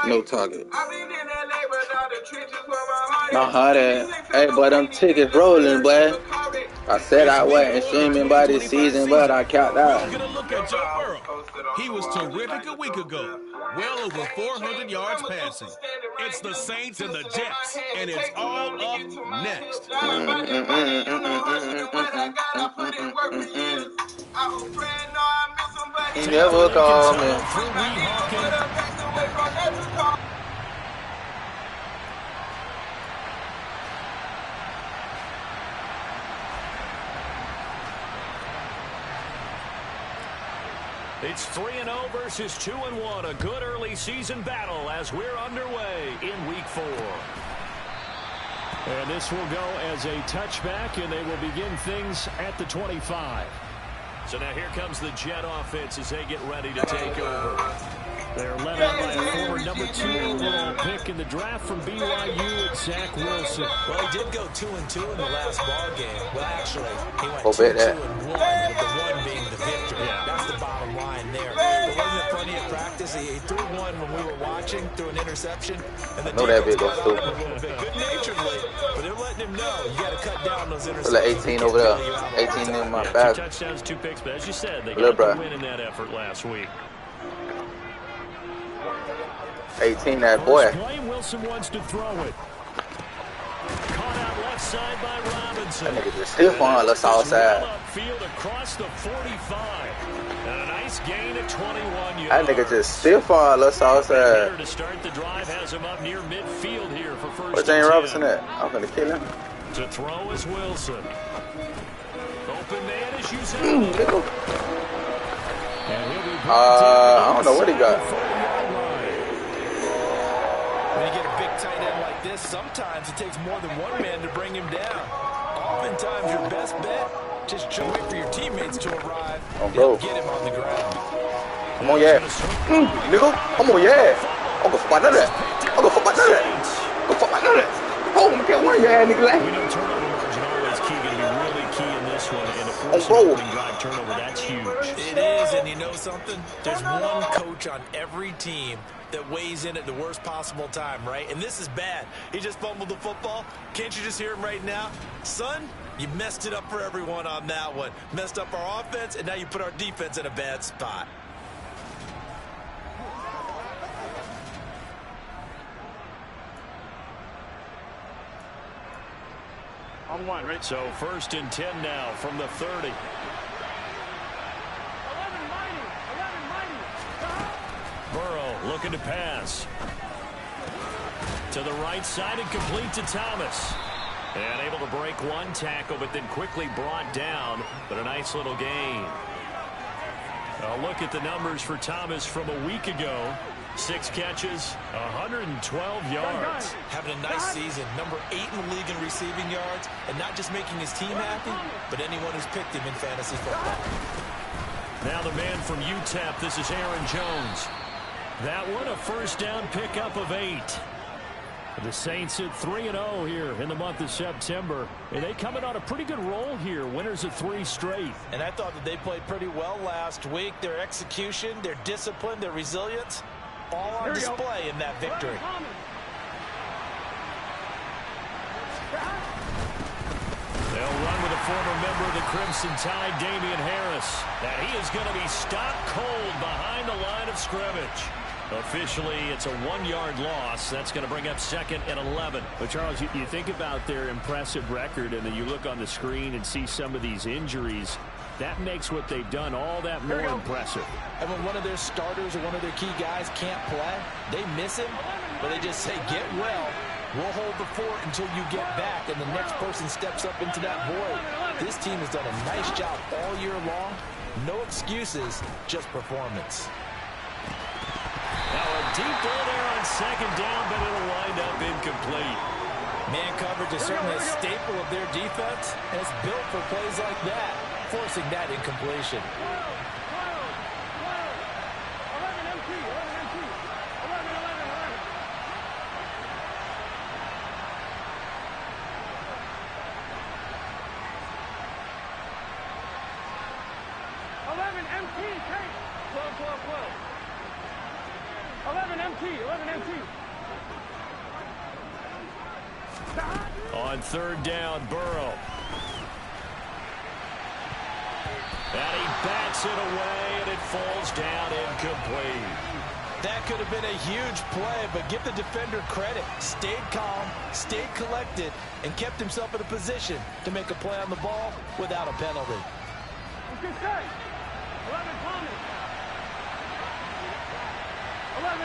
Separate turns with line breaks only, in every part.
No target. No harder. Hey, boy, them tickets rolling, boy. I said I wasn't streaming by this season, but I capped out.
Get a look at Joe Burrow. He was terrific a week ago. Well over 400 yards passing. It's the Saints and the Jets, and it's all up next.
He never called me.
It's 3-0 versus 2-1. A good early season battle as we're underway in week 4. And this will go as a touchback, and they will begin things at the 25. So now here comes the Jet offense as they get ready to take over. They're led out by a former number 2 overall pick in the draft from BYU, Zach Wilson.
Well, he did go 2-2 in the last ball game. Well, actually, he went 2-2-1, with the 1 being the victory. Yeah. That's the bottom line there. There wasn't plenty of practice. He threw one when we were watching, threw an interception. And the
that big goes through.
Good-naturedly, but they're letting him know you got to cut down those interceptions.
Like 18 over there. 18 in my back.
2 touchdowns, 2 picks, but as you said, they got the win in that effort last week.
18, that boy.
Wilson wants to throw it. Caught out left side by Robinson.
That nigga just stiff on the south side.
Field across the 45. And a nice gain at 21 yards.
That nigga just stiff on the south side.
To start the drive has him up near midfield here for first.
Where's James Robinson at? I'm gonna kill him.
To throw is Wilson. Open man is Usain.
I don't know what he got.
When you get a big tight end like this, sometimes it takes more than one man to bring him down. Oftentimes, your best bet, just wait for your teammates to arrive and get him on the ground.
Come on, yeah. Nigga, come on, yeah. I'm gonna fuck none of that. I'm gonna fuck my none of that. I'm gonna fuck my none of that. Oh, I'm gonna get one, yeah, nigga.
We know turnover margin always key, gonna be really key in this one. And a force drive turnover, that's huge.
It is, and you know something? There's one coach on every team that weighs in at the worst possible time, right? And this is bad. He just fumbled the football. Can't you just hear him right now? Son, you messed it up for everyone on that one. Messed up our offense, and now you put our defense in a bad spot.
On 1, right? So 1st and 10 now from the 30. Burrow looking to pass. To the right side and complete to Thomas. And able to break one tackle, but then quickly brought down. But a nice little gain. A look at the numbers for Thomas from a week ago. 6 catches, 112 yards.
Having a nice season. Number 8 in the league in receiving yards. And not just making his team happy, but anyone who's picked him in fantasy football.
Now the man from UTEP, this is Aaron Jones. That one a first down pickup of 8. The Saints at 3-0 here in the month of September. And they coming on a pretty good roll here. Winners of 3 straight.
And I thought that they played pretty well last week. Their execution, their discipline, their resilience, all on display in that victory.
They'll run with a former member of the Crimson Tide, Damian Harris. And he is going to be stopped cold behind the line of scrimmage. Officially, it's a 1-yard loss. That's going to bring up 2nd and 11.
But, Charles, you think about their impressive record, and then you look on the screen and see some of these injuries. That makes what they've done all that more impressive.
And when one of their starters or one of their key guys can't play, they miss him, but they just say, get well. We'll hold the fort until you get back, and the next person steps up into that void. This team has done a nice job all year long. No excuses, just performance.
Now a deep ball there on 2nd down, but it'll wind up incomplete.
Man coverage is certainly a staple of their defense, and it's built for plays like that, forcing that incompletion.
On third down, Burrow. And he bats it away, and it falls down incomplete.
That could have been a huge play, but give the defender credit. Stayed calm, stayed collected, and kept himself in a position to make a play on the ball without a penalty.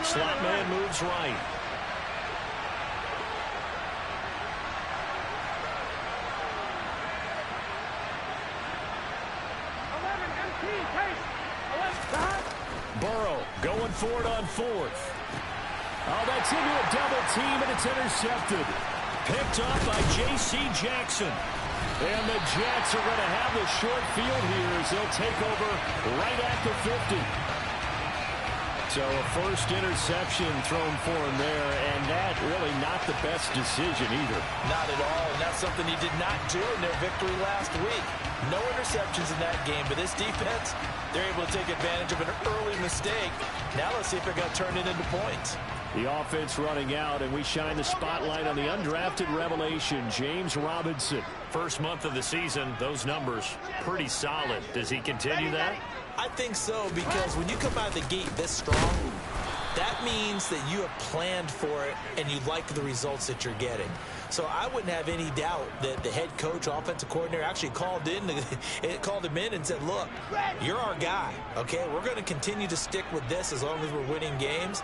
Slot man moves right. Burrow going for it on fourth.
Oh, that's into a double team, and it's intercepted.
Picked up by J.C. Jackson.
And the Jets are going to have the short field here as they'll take over right at the 50. So a first interception thrown for him there, and that really not the best decision either.
Not at all, and that's something he did not do in their victory last week. No interceptions in that game, but this defense, they're able to take advantage of an early mistake. Now let's see if they're going to turn it into points.
The offense running out, and we shine the spotlight on the undrafted revelation, James Robinson.
First month of the season, those numbers pretty solid. Does he continue that?
I think so, because when you come out of the gate this strong, that means that you have planned for it and you like the results that you're getting. So I wouldn't have any doubt that the head coach, offensive coordinator, actually called him in and said, look, you're our guy, okay? We're going to continue to stick with this as long as we're winning games.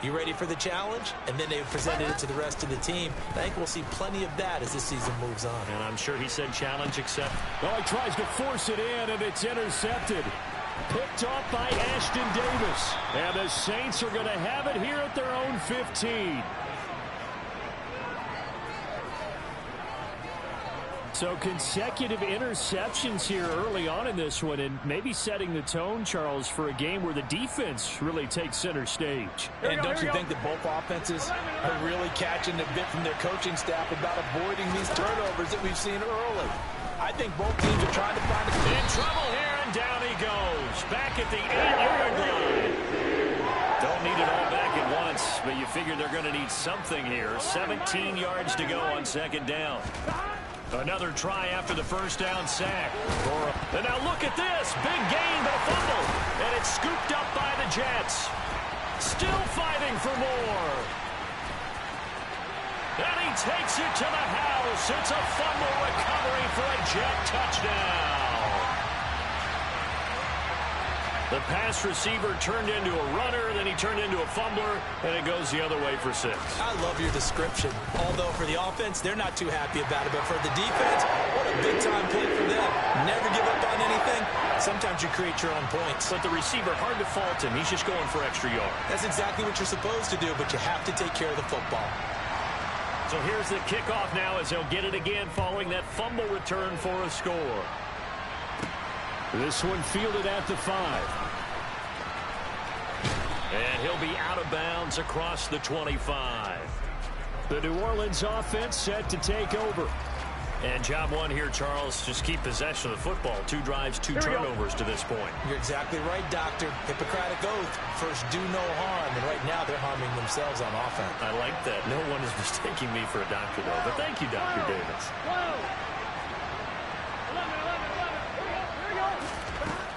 You ready for the challenge? And then they presented it to the rest of the team. I think we'll see plenty of that as this season moves on.
And I'm sure he said challenge accepted.
Oh, he tries to force it in, and it's intercepted. Picked off by Ashton Davis. And the Saints are going to have it here at their own 15. So consecutive interceptions here early on in this one, and maybe setting the tone, Charles, for a game where the defense really takes center stage.
And don't you think that both offenses are really catching a bit from their coaching staff about avoiding these turnovers that we've seen early? I think both teams are trying to find a...
In trouble here, and down he goes. Back at the 8-yard line. Don't need it all back at once, but you figure they're going to need something here. 17 yards to go on second down. Another try after the first down sack. And now look at this. Big gain, but a fumble. And it's scooped up by the Jets. Still fighting for more. And he takes it to the house. It's a fumble recovery for a Jet touchdown. The pass receiver turned into a runner, then he turned into a fumbler, and it goes the other way for 6.
I love your description. Although for the offense, they're not too happy about it. But for the defense, what a big-time play for them. Never give up on anything. Sometimes you create your own points.
But the receiver, hard to fault him. He's just going for extra yards.
That's exactly what you're supposed to do, but you have to take care of the football.
So here's the kickoff now as they'll get it again following that fumble return for a score.
This one fielded at the 5.
And he'll be out of bounds across the 25.
The New Orleans offense set to take over.
And job one here, Charles, just keep possession of the football. 2 drives, 2 turnovers to this point.
You're exactly right, Doctor. Hippocratic oath. First, do no harm. And right now, they're harming themselves on offense.
I like that. No one is mistaking me for a doctor, though. But thank you, Dr. Davis.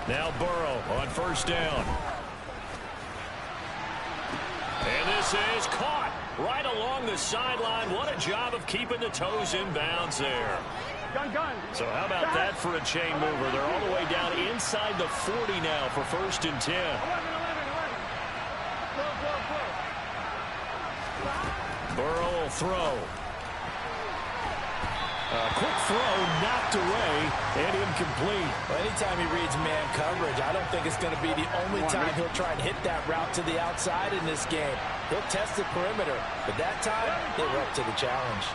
Now Burrow on first down. And this is caught right along the sideline. What a job of keeping the toes in bounds there. So how about that for a chain mover? They're all the way down inside the 40 now for first and 10. Burrow will throw.
Quick throw, knocked away, and incomplete.
Well, anytime he reads man coverage, I don't think it's going to be the only time he'll try and hit that route to the outside in this game. He'll test the perimeter, but that time, they were up to the challenge.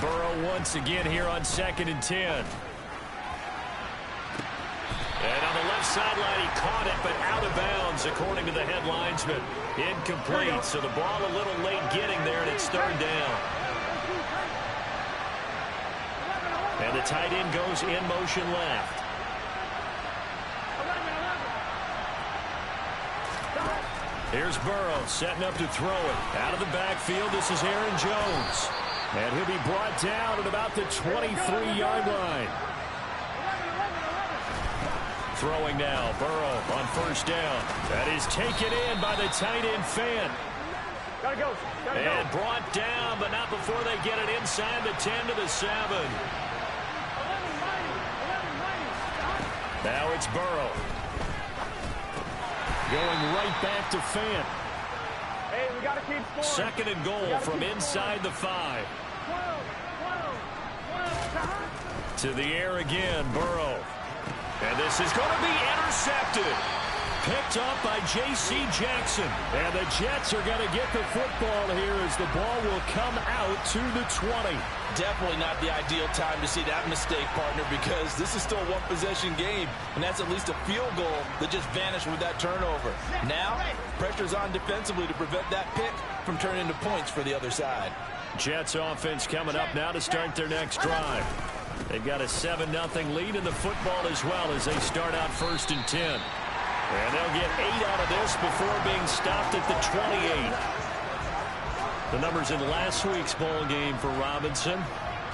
Burrow once again here on second and 10. And on the left sideline, he caught it, but out of bounds, according to the head linesman. Incomplete, so the ball a little late getting there, and it's third down. And the tight end goes in motion left. Here's Burrow setting up to throw it. Out of the backfield, this is Aaron Jones. And he'll be brought down at about the 23-yard line. Throwing now, Burrow on first down. That is taken in by the tight end Fant. And brought down, but not before they get it inside the 10 to the 7. Now it's Burrow. Going right back to Fant.
Hey, we got to keep scoring.
2nd and goal from inside the 5. To the air again, Burrow. And this is going to be intercepted. Picked up by J.C. Jackson. And the Jets are going to get the football here as the ball will come out to the 20.
Definitely not the ideal time to see that mistake, partner, because this is still a one-possession game, and that's at least a field goal that just vanished with that turnover. Now, pressure's on defensively to prevent that pick from turning into points for the other side.
Jets offense coming up now to start their next drive. They've got a 7-0 lead in the football as well as they start out 1st and 10. And they'll get 8 out of this before being stopped at the 28. The numbers in last week's ball game for Robinson.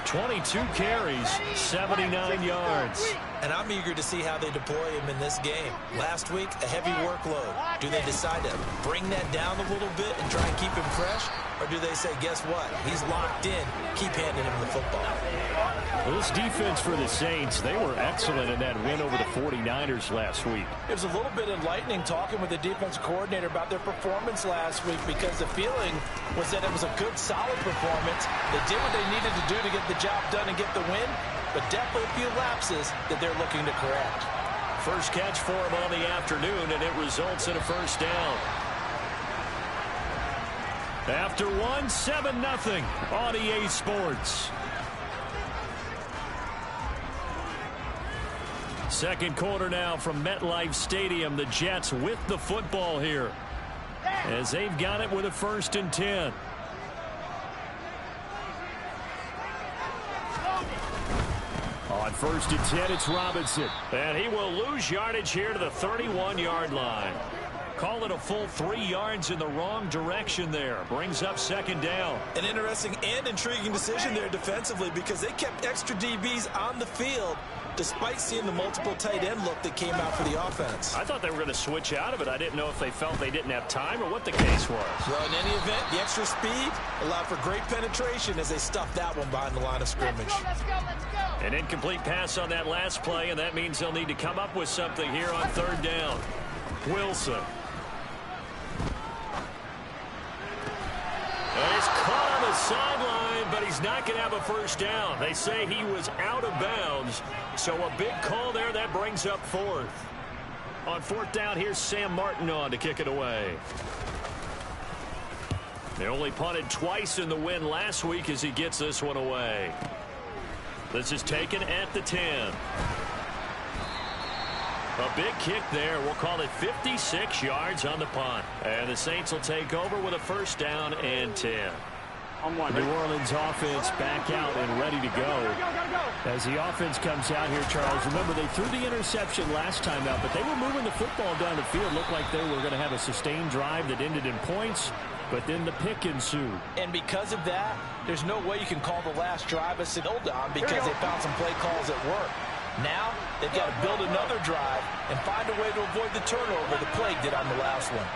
22 carries, 79 yards.
And I'm eager to see how they deploy him in this game. Last week, a heavy workload. Do they decide to bring that down a little bit and try and keep him fresh? Or do they say, guess what? He's locked in. Keep handing him the football.
Well, this defense for the Saints, they were excellent in that win over the 49ers last week.
It was a little bit enlightening talking with the defense coordinator about their performance last week because the feeling was that it was a good, solid performance. They did what they needed to do to get the job done and get the win, but definitely a few lapses that they're looking to correct.
First catch for him on the afternoon, and it results in a first down. After one, 7-0 on EA Sports. Second quarter now from MetLife Stadium. The Jets with the football here as they've got it with a 1st and 10. On 1st and 10, it's Robinson. And he will lose yardage here to the 31-yard line. Call it a full 3 yards in the wrong direction there. Brings up 2nd down.
An interesting and intriguing decision there defensively because they kept extra DBs on the field despite seeing the multiple tight end look that came out for the offense.
I thought they were going to switch out of it. I didn't know if they felt they didn't have time or what the case was.
Well, in any event, the extra speed allowed for great penetration as they stuffed that one behind the line of scrimmage.
Let's go.
An incomplete pass on that last play, and that means they'll need to come up with something here on 3rd down. Wilson. And he's caught on the sideline, but he's not going to have a first down. They say he was out of bounds, so a big call there. That brings up 4th. On 4th down, here's Sam Martin on to kick it away. They only punted twice in the win last week as he gets this one away. This is taken at the 10. A big kick there. We'll call it 56 yards on the punt. And the Saints will take over with a 1st down and 10. New Orleans offense back out and ready to go. As the offense comes out here, Charles, remember they threw the interception last time out, but they were moving the football down the field. Looked like they were going to have a sustained drive that ended in points, but then the pick ensued.
And because of that, there's no way you can call the last drive a signal down because they found some play calls that work. Now, they've got to build another drive and find a way to avoid the turnover the Plague did on the last one.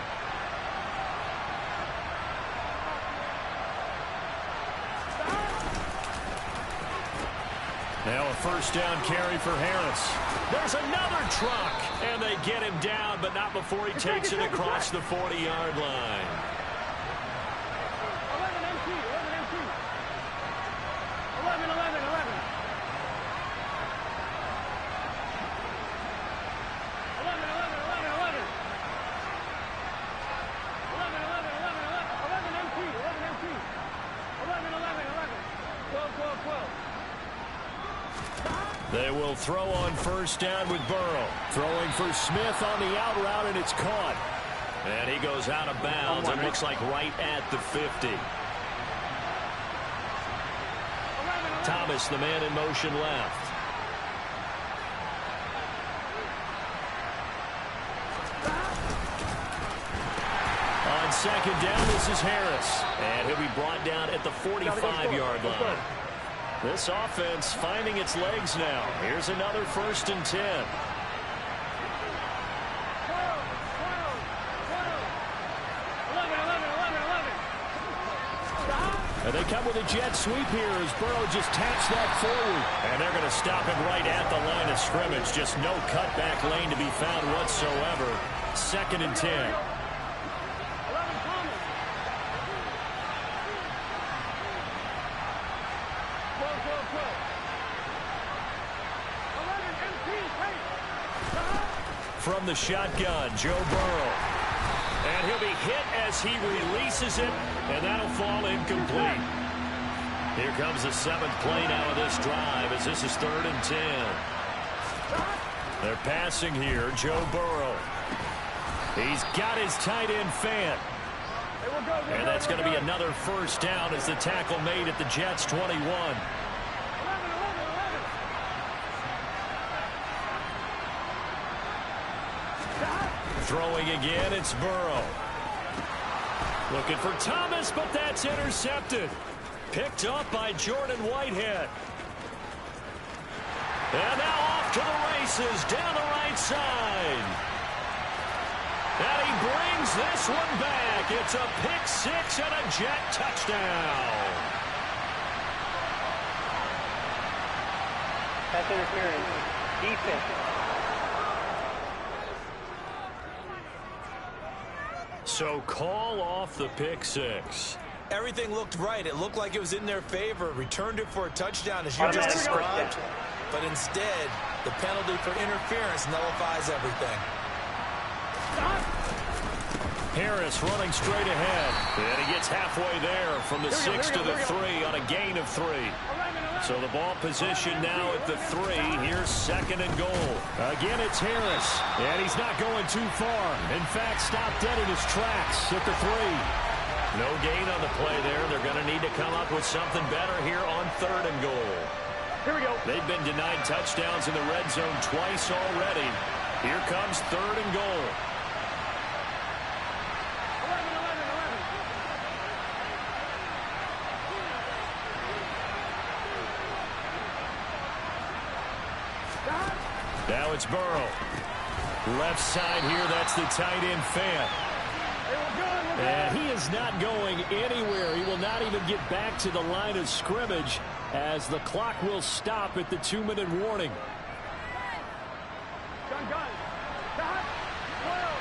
Now a 1st down carry for Harris. There's another truck, and they get him down, but not before he takes it across the 40-yard line.
12.
They will throw on 1st down with Burrow. Throwing for Smith on the out route, and it's caught. And he goes out of bounds. It looks like right at the 50. Thomas, the man in motion left. second down. This is Harris. And he'll be brought down at the 45-yard line. This offense finding its legs now. Here's another 1st and 10. And they come with a jet sweep here as Burrow just taps that forward. And they're going to stop him right at the line of scrimmage. Just no cutback lane to be found whatsoever. 2nd and 10. From the shotgun, Joe Burrow. And he'll be hit as he releases it, and that'll fall incomplete. Here comes the 7th play now of this drive as this is 3rd and 10. They're passing here, Joe Burrow. He's got his tight end Fant. And that's going to be another 1st down as the tackle made at the Jets' 21. Throwing again, it's Burrow. Looking for Thomas, but that's intercepted. Picked up by Jordan Whitehead. And now off to the races down the right side. And he brings this one back. It's a pick 6 and a Jet touchdown.
Pass interference. Defense.
So call off the pick 6.
Everything looked right. It looked like it was in their favor. Returned it for a touchdown, as you just described. But instead, the penalty for interference nullifies everything.
Harris running straight ahead. And he gets halfway there from the 6 to the 3 on a gain of 3. So the ball position now at the 3. Here's 2nd and goal. Again, it's Harris. And he's not going too far. In fact, stopped dead in his tracks at the 3. No gain on the play there. They're going to need to come up with something better here on 3rd and goal.
Here we go.
They've been denied touchdowns in the red zone twice already. Here comes 3rd and goal. Now it's Burrow. Left side here, that's the tight end Fant. And he is not going anywhere. He will not even get back to the line of scrimmage as the clock will stop at the 2-minute warning.
Gun. Stop. Whoa.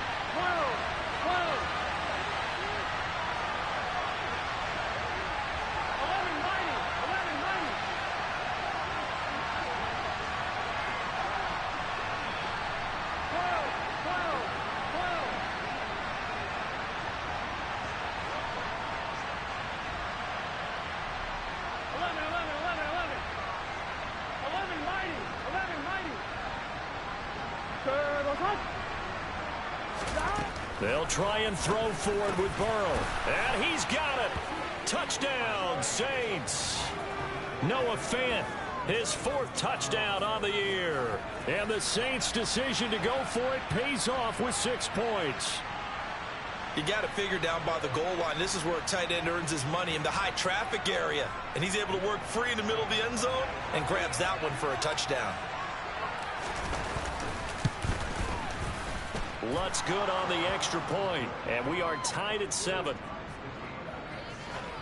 They'll try and throw forward with Burrow. And he's got it. Touchdown, Saints. Noah Fant, his 4th touchdown on the year. And the Saints' decision to go for it pays off with 6 points.
You got to figure down by the goal line. This is where a tight end earns his money in the high traffic area. And he's able to work free in the middle of the end zone and grabs that one for a touchdown.
Lutz good on the extra point, and we are tied at 7.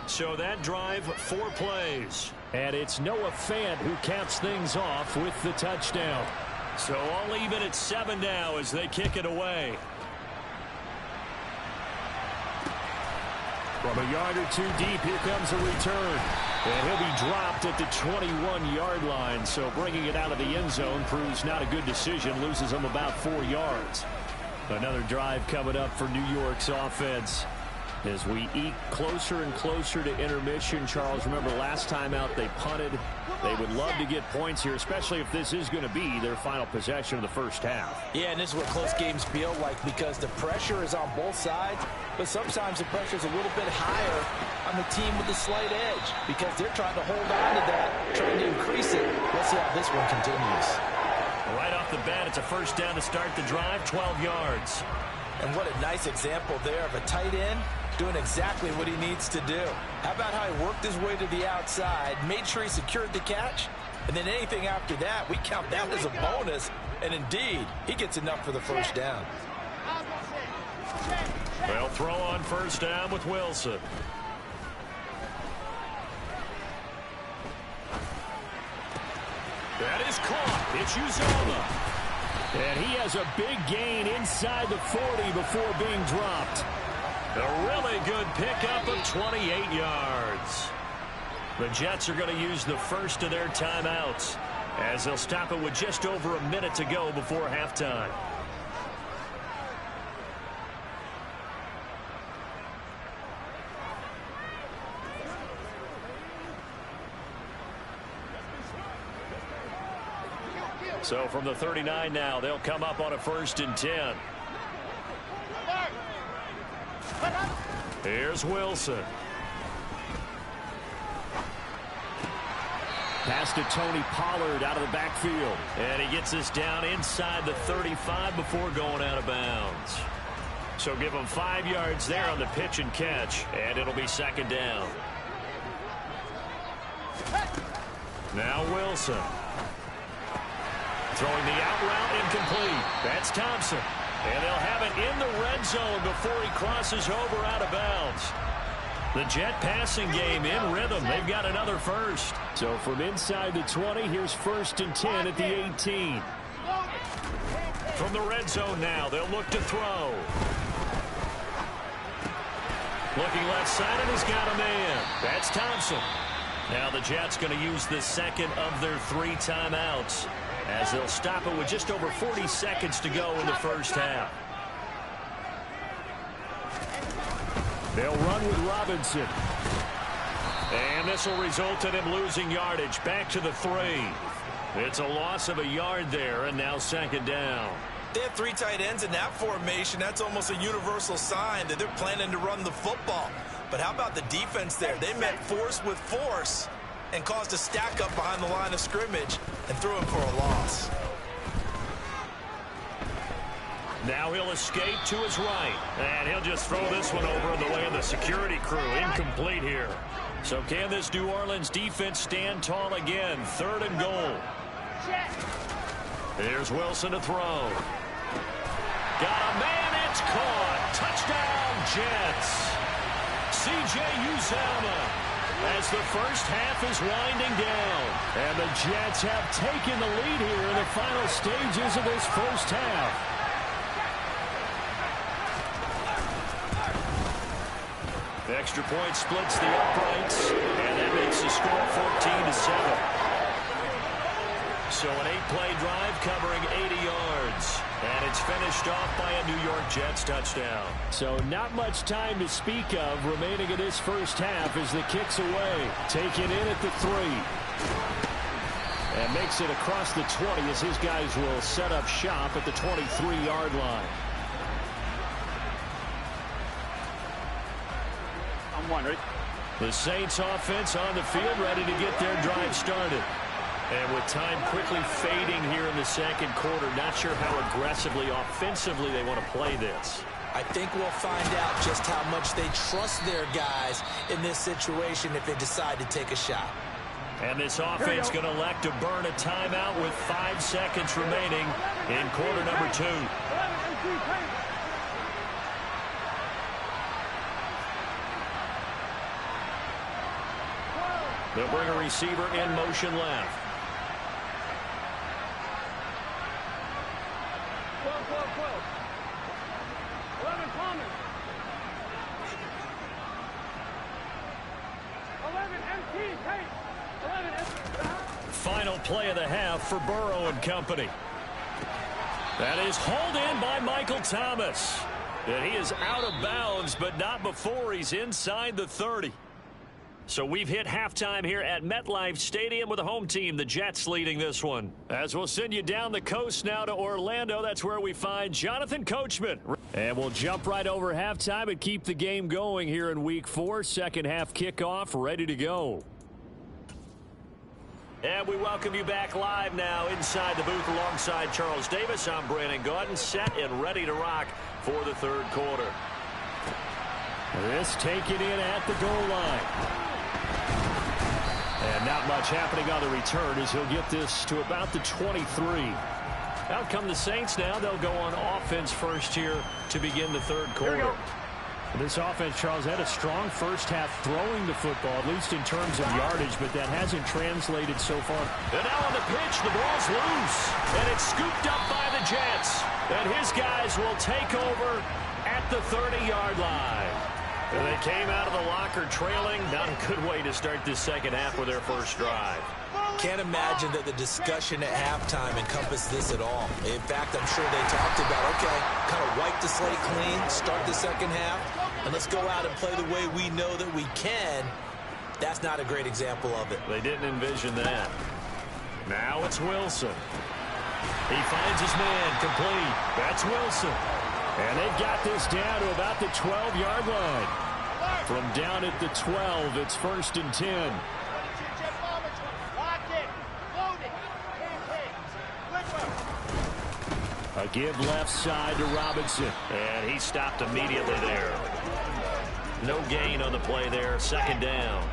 So that drive, 4 plays. And it's Noah Fant who caps things off with the touchdown. So all even at 7 now as they kick it away. From a yard or 2 deep, here comes a return. And he'll be dropped at the 21-yard line. So bringing it out of the end zone proves not a good decision. Loses him about 4 yards. Another drive coming up for New York's offense. As we eke closer and closer to intermission, Charles, remember last time out they punted. They would love to get points here, especially if this is going to be their final possession of the first half.
Yeah, and this is what close games feel like because the pressure is on both sides, but sometimes the pressure is a little bit higher on the team with the slight edge because they're trying to hold on to that, trying to increase it. Let's see how this one continues.
Right off the bat, it's a 1st down to start the drive, 12 yards.
And what a nice example there of a tight end doing exactly what he needs to do. How about how he worked his way to the outside, made sure he secured the catch, and then anything after that, we count that as a bonus. And indeed, he gets enough for the first down.
They'll throw on first down with Wilson. That is caught. It's Uzomah.
And he has a big gain inside the 40 before being dropped.
A really good pickup of 28 yards. The Jets are going to use the first of their timeouts as they'll stop it with just over a minute to go before halftime. So from the 39 now, they'll come up on a 1st and 10. Here's Wilson.
Pass to Tony Pollard out of the backfield.
And he gets this down inside the 35 before going out of bounds. So give him 5 yards there on the pitch and catch, and it'll be 2nd down. Now Wilson. Throwing the out route incomplete. That's Thompson. And they'll have it in the red zone before he crosses over out of bounds. The Jet passing game in rhythm. They've got another first.
So from inside the 20, here's 1st and 10 at the 18.
From the red zone now, they'll look to throw. Looking left side, and he's got a man. That's Thompson. Now the Jets going to use the second of their 3 timeouts, as they'll stop it with just over 40 seconds to go in the first half.
They'll run with Robinson.
And this will result in him losing yardage back to the 3. It's a loss of a yard there, and now 2nd down.
They have 3 tight ends in that formation. That's almost a universal sign that they're planning to run the football. But how about the defense there? They met force with force and caused a stack up behind the line of scrimmage and threw him for a loss.
Now he'll escape to his right, and he'll just throw this one over in the way of the security crew. Incomplete here. So can this New Orleans defense stand tall again? 3rd and goal. Here's Wilson to throw. Got a man, it's caught. Touchdown, Jets. C.J. Uzomah. As the first half is winding down.
And the Jets have taken the lead here in the final stages of this first half.
The extra point splits the uprights, and that makes the score 14-7. So an 8-play drive covering 80 yards. And it's finished off by a New York Jets touchdown.
So not much time to speak of remaining in this first half as the kick's away. Taken in at the 3. And makes it across the 20 as his guys will set up shop at the 23-yard line.
I'm wondering.
The Saints offense on the field ready to get their drive started. And with time quickly fading here in the 2nd quarter, not sure how aggressively, offensively they want to play this.
I think we'll find out just how much they trust their guys in this situation if they decide to take a shot.
And this offense going to elect to burn a timeout with 5 seconds remaining in quarter number 2. They'll bring a receiver in motion left.
11 Thomas. 11 MT. Hey. 11 MT.
Final play of the half for Burrow and company. That is hauled in by Michael Thomas. And he is out of bounds, but not before he's inside the 30. So we've hit halftime here at MetLife Stadium with the home team, the Jets, leading this one. As we'll send you down the coast now to Orlando, that's where we find Jonathan Coachman.
And we'll jump right over halftime and keep the game going here in Week 4. Second half kickoff, ready to go.
And we welcome you back live now inside the booth alongside Charles Davis. I'm Brandon Gaudin, set and ready to rock for the 3rd quarter.
This taken in at the goal line. And not much happening on the return as he'll get this to about the 23. Out come the Saints now. They'll go on offense first here to begin the third quarter. This offense, Charles, had a strong first half throwing the football, at least in terms of yardage, but that hasn't translated so far.
And now on the pitch, the ball's loose. And it's scooped up by the Jets. And his guys will take over at the 30-yard line. And they came out of the locker trailing. Not a good way to start this second half with their first drive.
Can't imagine that the discussion at halftime encompassed this at all. In fact, I'm sure they talked about, okay, kind of wipe the slate clean, start the second half, and let's go out and play the way we know that we can. That's not a great example of it.
They didn't envision that. Now it's Wilson. He finds his man complete. That's Wilson.
And they've got this down to about the 12-yard line. From down at the 12, it's 1st and 10. A give left side to Robinson.
And he stopped immediately there. No gain on the play there. 2nd down.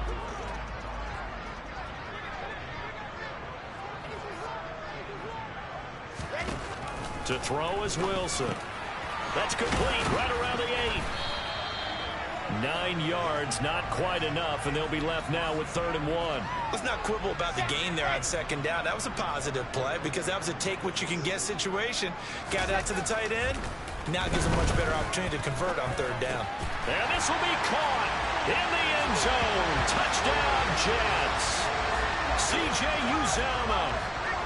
To throw is Wilson. That's complete right around the 8.
9 yards, not quite enough, and they'll be left now with 3rd and 1.
Let's not quibble about the gain there on 2nd down. That was a positive play because that was a take-what-you-can-get situation. Got out to the tight end. Now gives a much better opportunity to convert on 3rd down.
And this will be caught in the end zone. Touchdown, Jets. C.J. Uzomah.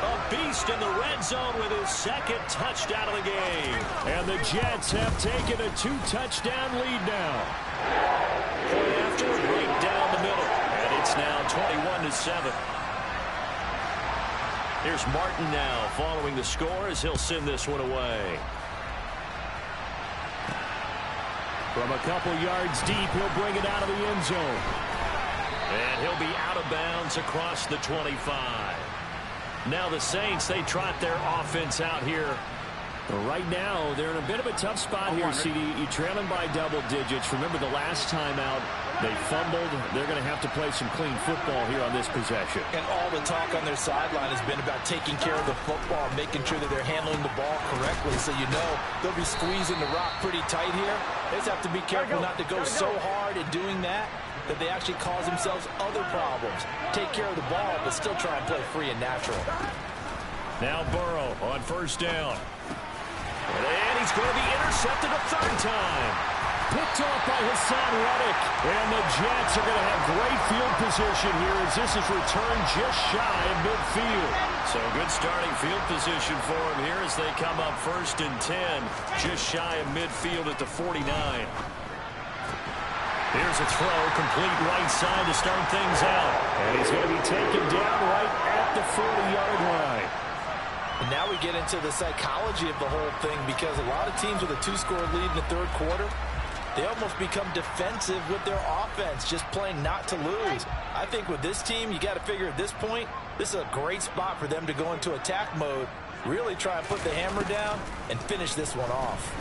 A beast in the red zone with his 2nd touchdown of the game.
And the Jets have taken a 2-touchdown lead now.
Point after, right down the middle. And it's now 21-7. Here's Martin now following the score as he'll send this one away.
From a couple yards deep, he'll bring it out of the end zone.
And he'll be out of bounds across the 25. Now the Saints, they trot their offense out here.
Well, right now, they're in a bit of a tough spot here, CD. You're trailing by double digits. Remember the last time out, they fumbled. They're going to have to play some clean football here on this possession.
And all the talk on their sideline has been about taking care of the football, making sure that they're handling the ball correctly. So you know they'll be squeezing the rock pretty tight here. They just have to be careful not to go so hard in doing that they actually cause themselves other problems. Take care of the ball, but still try and play free and natural.
Now Burrow on 1st down.
And he's going to be intercepted a 3rd time.
Picked off by Hassan Reddick. And the Jets are going to have great field position here as this is returned just shy of midfield.
So good starting field position for him here as they come up 1st and 10. Just shy of midfield at the 49.
Here's a throw, complete right side to start things out. And he's going to be taken down right at the 40-yard line.
And now we get into the psychology of the whole thing because a lot of teams with a 2-score lead in the 3rd quarter, they almost become defensive with their offense, just playing not to lose. I think with this team, you got to figure at this point, this is a great spot for them to go into attack mode, really try and put the hammer down and finish this one off.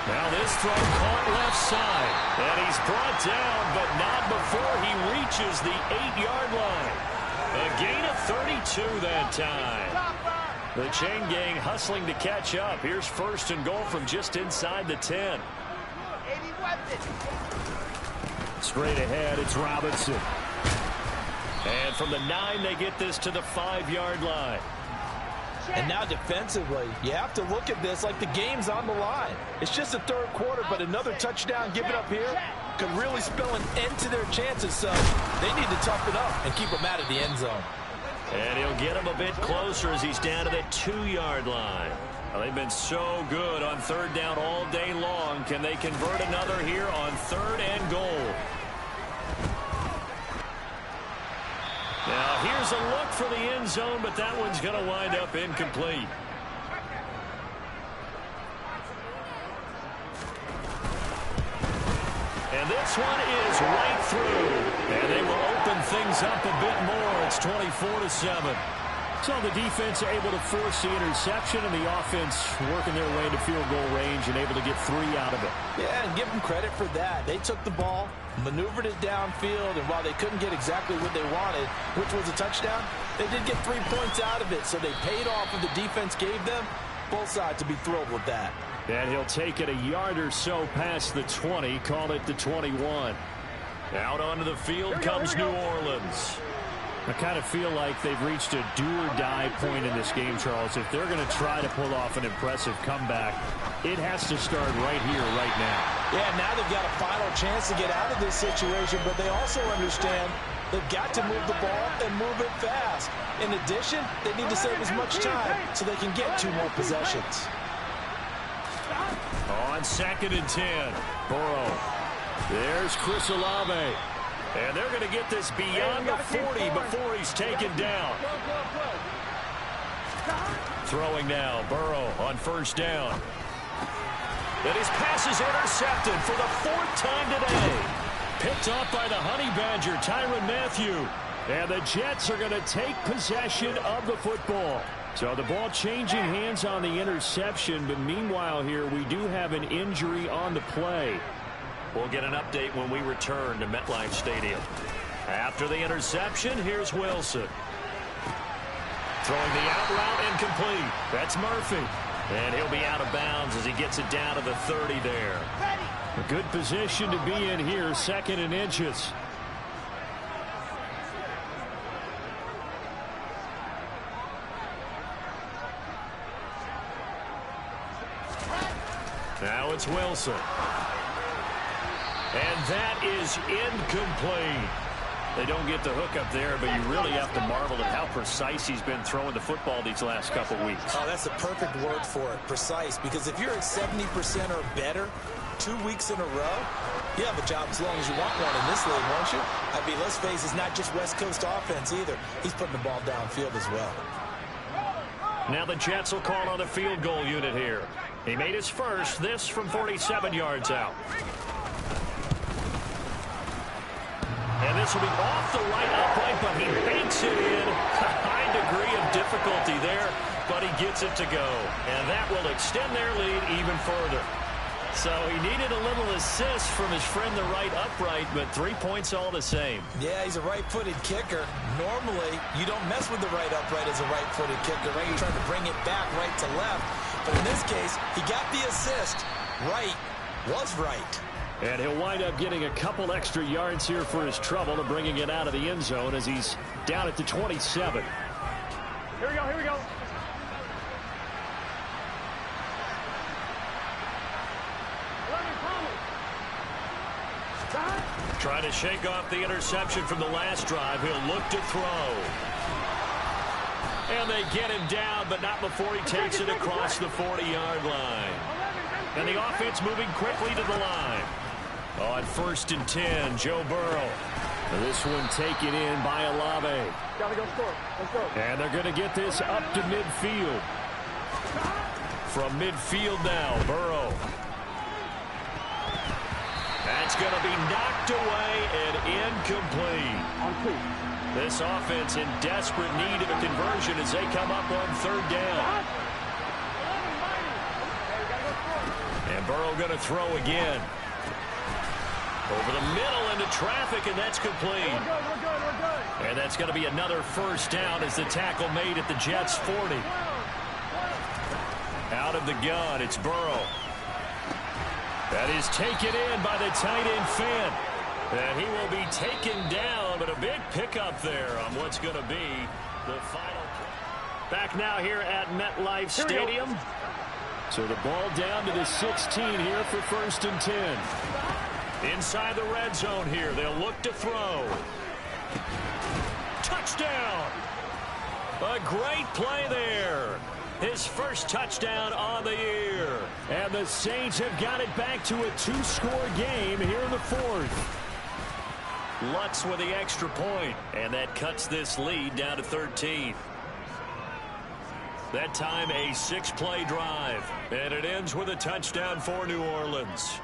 Now this throw caught left side. And he's brought down, but not before he reaches the 8-yard line. A gain of 32 that time. The chain gang hustling to catch up. Here's 1st and goal from just inside the 10. Straight ahead, it's Robinson. And from the 9, they get this to the 5-yard line.
And now defensively, you have to look at this like the game's on the line. It's just the 3rd quarter, but another touchdown given up here could really spell an end to their chances. So they need to toughen up and keep them out of the end zone.
And he'll get him a bit closer as he's down to the 2-yard line. Well, they've been so good on 3rd down all day long. Can they convert another here on 3rd and goal? Now, here's a look for the end zone, but that one's going to wind up incomplete. And this one is right through. And they will open things up a bit more. It's 24-7.
So the defense able to force the interception, and the offense working their way into field goal range and able to get 3 out of it.
Yeah, and give them credit for that. They took the ball, maneuvered it downfield, and while they couldn't get exactly what they wanted, which was a touchdown, they did get 3 points out of it, so they paid off what the defense gave them. Both sides to be thrilled with that.
And he'll take it a yard or so past the 20, call it the 21.
Out onto the field comes New Orleans.
I kind of feel like they've reached a do-or-die point in this game, Charles. If they're going to try to pull off an impressive comeback, it has to start right here, right now.
Yeah, now they've got a final chance to get out of this situation, but they also understand they've got to move the ball and move it fast. In addition, they need to save as much time so they can get 2 more possessions.
On 2nd and 10, Burrow. There's Chris Olave. And they're going to get this beyond the 40 before he's taken down. Throwing now, Burrow on 1st down. And his pass is intercepted for the 4th time today. Picked off by the Honey Badger, Tyrann Mathieu. And the Jets are going to take possession of the football. So the ball changing hands on the interception, but meanwhile here we do have an injury on the play.
We'll get an update when we return to MetLife Stadium. After the interception, here's Wilson. Throwing the out route incomplete. That's Murphy. And he'll be out of bounds as he gets it down to the 30 there.
A good position to be in here, 2nd and inches.
Now it's Wilson. And that is incomplete.
They don't get the hook up there, but you really have to marvel at how precise he's been throwing the football these last couple weeks.
Oh, that's the perfect word for it, precise. Because if you're at 70% or better 2 weeks in a row, you have a job as long as you want one in this league, won't you? I mean, let's face it, it's not just West Coast offense either. He's putting the ball downfield as well.
Now the Jets will call on the field goal unit here. He made his first, this from 47 yards out. And this will be off the right upright, but he banks it in. A high degree of difficulty there, but he gets it to go. And that will extend their lead even further. So he needed a little assist from his friend the right upright, but 3 points all the same.
Yeah, he's a right-footed kicker. Normally, you don't mess with the right upright as a right-footed kicker, right? You're trying to bring it back right to left. But in this case, he got the assist. Right was right.
And he'll wind up getting a couple extra yards here for his trouble and bringing it out of the end zone as he's down at the 27.
Here we go, here we go.
Trying to shake off the interception from the last drive. He'll look to throw. And they get him down, but not before he takes it across the 40-yard line. And the offense moving quickly to the line. On 1st and 10, Joe Burrow.
This one taken in by Olave.
Gotta go score. Let's go.
And they're going to get this up to midfield.
From midfield now, Burrow. That's going to be knocked away and incomplete.
On 2.
This offense in desperate need of a conversion as they come up on 3rd down. And Burrow going to throw again. Over the middle into traffic, and that's complete.
We're good.
And that's going to be another 1st down as the tackle made at the Jets' 40. Out of the gun, it's Burrow. That is taken in by the tight end Fant. And he will be taken down, but a big pickup there on what's going to be the final. Back now here at MetLife Stadium.
So the ball down to the 16 here for 1st and 10.
Inside the red zone here, they'll look to throw. Touchdown! A great play there. His first touchdown on the year.
And the Saints have got it back to a 2-score game here in the 4th.
Lutz with the extra point, and that cuts this lead down to 13. That time a 6-play drive, and it ends with a touchdown for New Orleans.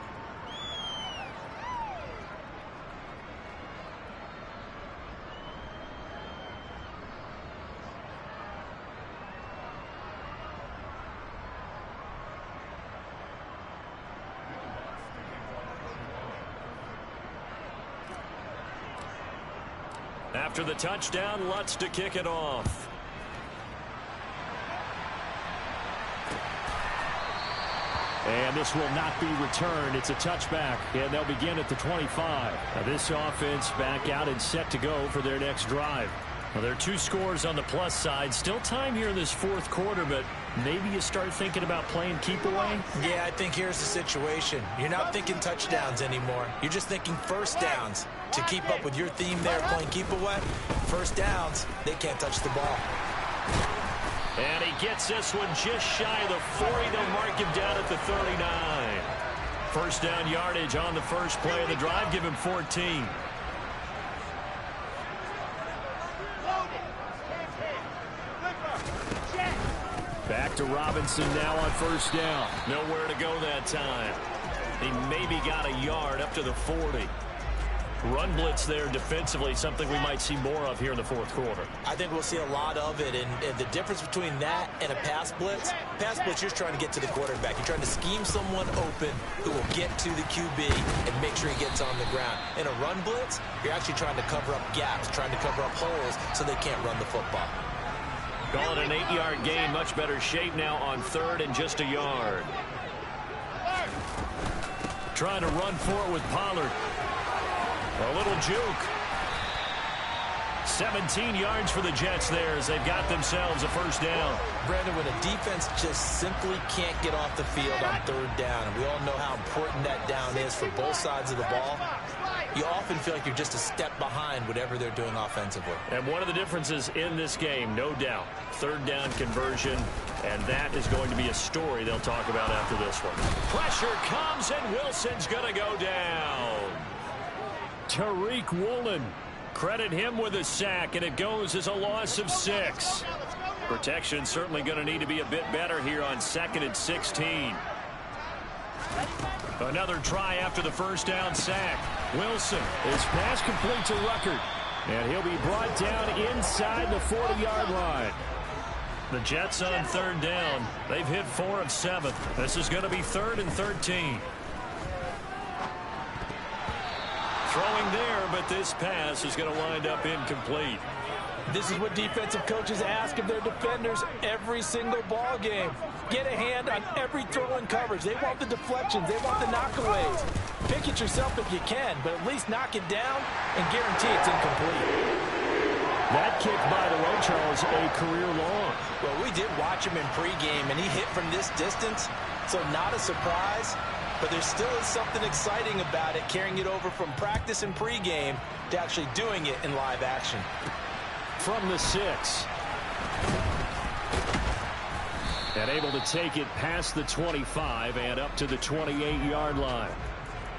After the touchdown, Lutz to kick it off.
And this will not be returned. It's a touchback, and they'll begin at the 25. Now this offense back out and set to go for their next drive. Well, there are 2 scores on the plus side. Still time here in this fourth quarter, but maybe you start thinking about playing keep away?
Yeah, I think here's the situation. You're not thinking touchdowns anymore. You're just thinking first downs. To keep up with your theme there, playing keep away, first downs, they can't touch the ball.
And he gets this one just shy of the 40. They'll mark him down at the 39. First down yardage on the first play of the drive. Give him 14.
Back to Robinson now on first down.
Nowhere to go that time. He maybe got a yard up to the 40. Run blitz there defensively, something we might see more of here in the fourth quarter.
I think we'll see a lot of it, and the difference between that and a pass blitz, you're just trying to get to the quarterback. You're trying to scheme someone open who will get to the QB and make sure he gets on the ground. In a run blitz, you're actually trying to cover up gaps, trying to cover up holes so they can't run the football.
Call it an 8-yard gain, much better shape now on third and just a yard.
Trying to run for it with Pollard.
A little juke.
17 yards for the Jets there as they've got themselves a first down.
Brandon, when a defense just simply can't get off the field on third down, and we all know how important that down is for both sides of the ball, you often feel like you're just a step behind whatever they're doing offensively.
And one of the differences in this game, no doubt, third down conversion, and that is going to be a story they'll talk about after this one.
Pressure comes, and Wilson's going to go down. Tariq Woolen, credit him with a sack, and it goes as a loss of 6. Protection certainly going to need to be a bit better here on 2nd and 16. Another try after the first down sack. Wilson is pass complete to Ruckert, and he'll be brought down inside the 40-yard line.
The Jets on third down. They've hit 4 of 7. This is going to be 3rd and 13. Throwing there, but this pass is going to wind up incomplete.
This is what defensive coaches ask of their defenders every single ball game. Get a hand on every throw in coverage. They want the deflections. They want the knockaways. Pick it yourself if you can, but at least knock it down and guarantee it's incomplete.
That kick, by the way, Charles, a career long.
Well, we did watch him in pregame, and he hit from this distance, so not a surprise. But there still is something exciting about it, carrying it over from practice and pregame to actually doing it in live action.
From the 6. And able to take it past the 25 and up to the 28-yard line.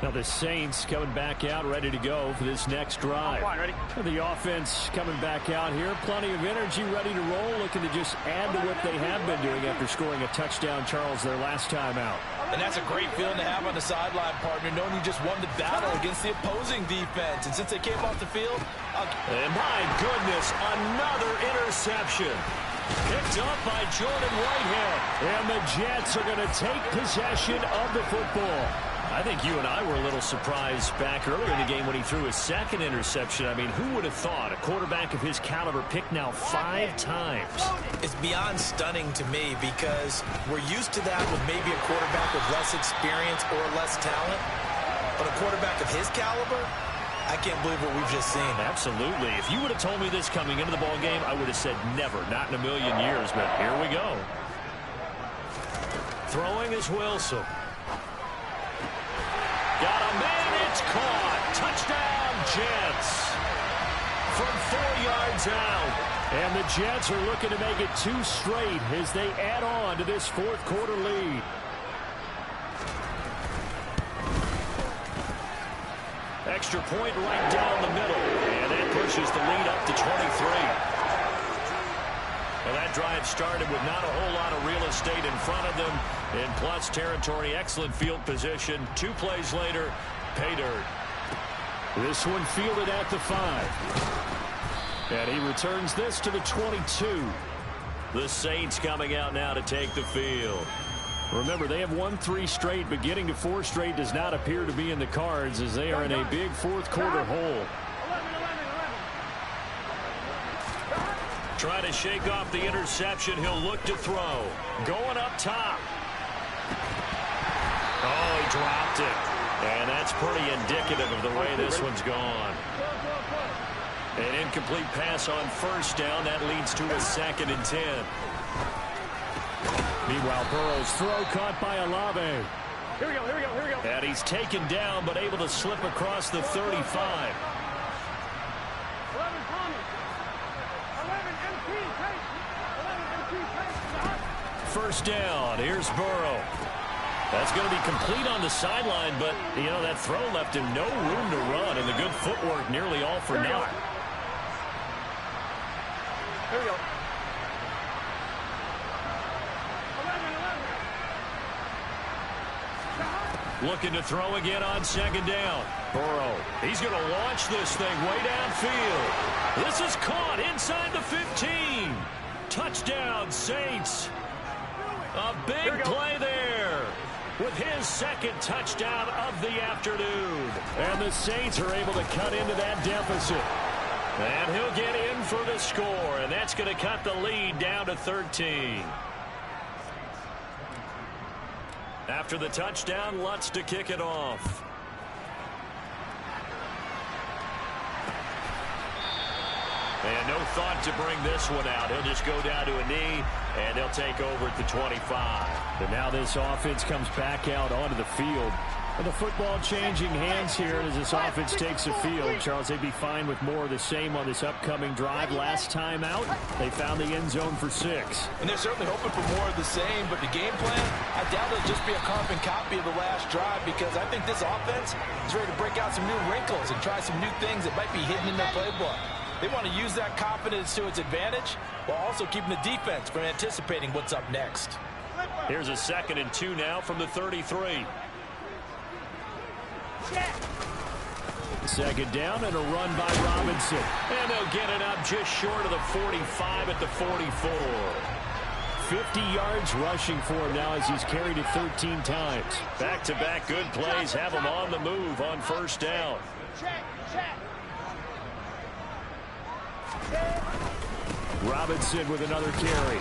Now the Saints coming back out, ready to go for this next drive.
Ready?
The offense coming back out here. Plenty of energy, ready to roll, looking to just add to what they have been doing after scoring a touchdown, Charles, their last time out.
And that's a great feeling to have on the sideline, partner, knowing you just won the battle against the opposing defense. And since they came off the field...
And my goodness, another interception.
Picked up by Jordan Whitehead. And the Jets are going to take possession of the football.
I think you and I were a little surprised back earlier in the game when he threw his second interception. I mean, who would have thought a quarterback of his caliber picked now 5 times?
It's beyond stunning to me because we're used to that with maybe a quarterback with less experience or less talent. But a quarterback of his caliber, I can't believe what we've just seen.
Absolutely. If you would have told me this coming into the ball game, I would have said never, not in a million years. But here we go. Throwing is Wilson.
Got a man, it's caught. Touchdown, Jets. From 4 yards out. And the Jets are looking to make it 2 straight as they add on to this fourth quarter lead.
Extra point right down the middle. And that pushes the lead up to 23. Well, that drive started with not a whole lot of real estate in front of them. In plus territory, excellent field position. 2 plays later, pay dirt.
This one fielded at the 5. And he returns this to the 22.
The Saints coming out now to take the field.
Remember, they have won 3 straight, but getting to 4 straight does not appear to be in the cards as they are in a big fourth quarter hole.
Trying to shake off the interception. He'll look to throw. Going up top. Oh, he dropped it. And that's pretty indicative of the way this one's gone. An incomplete pass on first down. That leads to a 2nd and 10.
Meanwhile, Burrow's throw caught by Olave.
Here we go, here we go, here we go.
And he's taken down, but able to slip across the 35.
11 Thomas. 11 MT Tate. 11 MT Tate.
First down. Here's Burrow. That's going to be complete on the sideline, but, you know, that throw left him no room to run, and the good footwork nearly all for naught.
Here we go. 11.
Looking to throw again on 2nd down. Burrow. He's going to launch this thing way downfield. This is caught inside the 15. Touchdown, Saints. A big play there with his 2nd touchdown of the afternoon.
And the Saints are able to cut into that deficit.
And he'll get in for the score, and that's going to cut the lead down to 13. After the touchdown, Lutz to kick it off. And no thought to bring this one out. He'll just go down to a knee, and he'll take over at the 25.
And now this offense comes back out onto the field. And the football changing hands here as this offense takes the field. Charles, they'd be fine with more of the same on this upcoming drive. Last time out, they found the end zone for 6.
And they're certainly hoping for more of the same, but the game plan, I doubt it'll just be a carbon copy of the last drive, because I think this offense is ready to break out some new wrinkles and try some new things that might be hidden in their playbook. They want to use that confidence to its advantage while also keeping the defense from anticipating what's up next.
Here's a 2nd and 2 now from the 33.
2nd down and a run by Robinson.
And they'll get it up just short of the 45 at the 44.
50 yards rushing for him now as he's carried it 13 times.
Back-to-back good plays have him on the move on first down.
Robinson with another carry.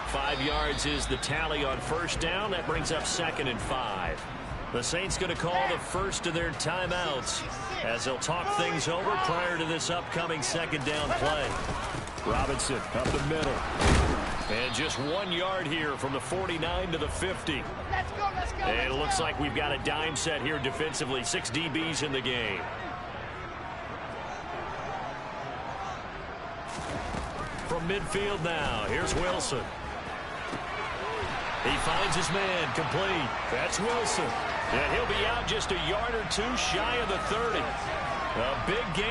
5 yards is the tally on first down. That brings up 2nd and 5. The Saints going to call the first of their timeouts as they'll talk things over prior to this upcoming 2nd down play.
Robinson up the middle.
And just 1 yard here from the 49 to the 50. And it looks like we've got a dime set here defensively. 6 DBs in the game. From midfield now, here's Wilson. He finds his man, complete. That's Wilson. And he'll be out just a yard or two shy of the 30. A big gain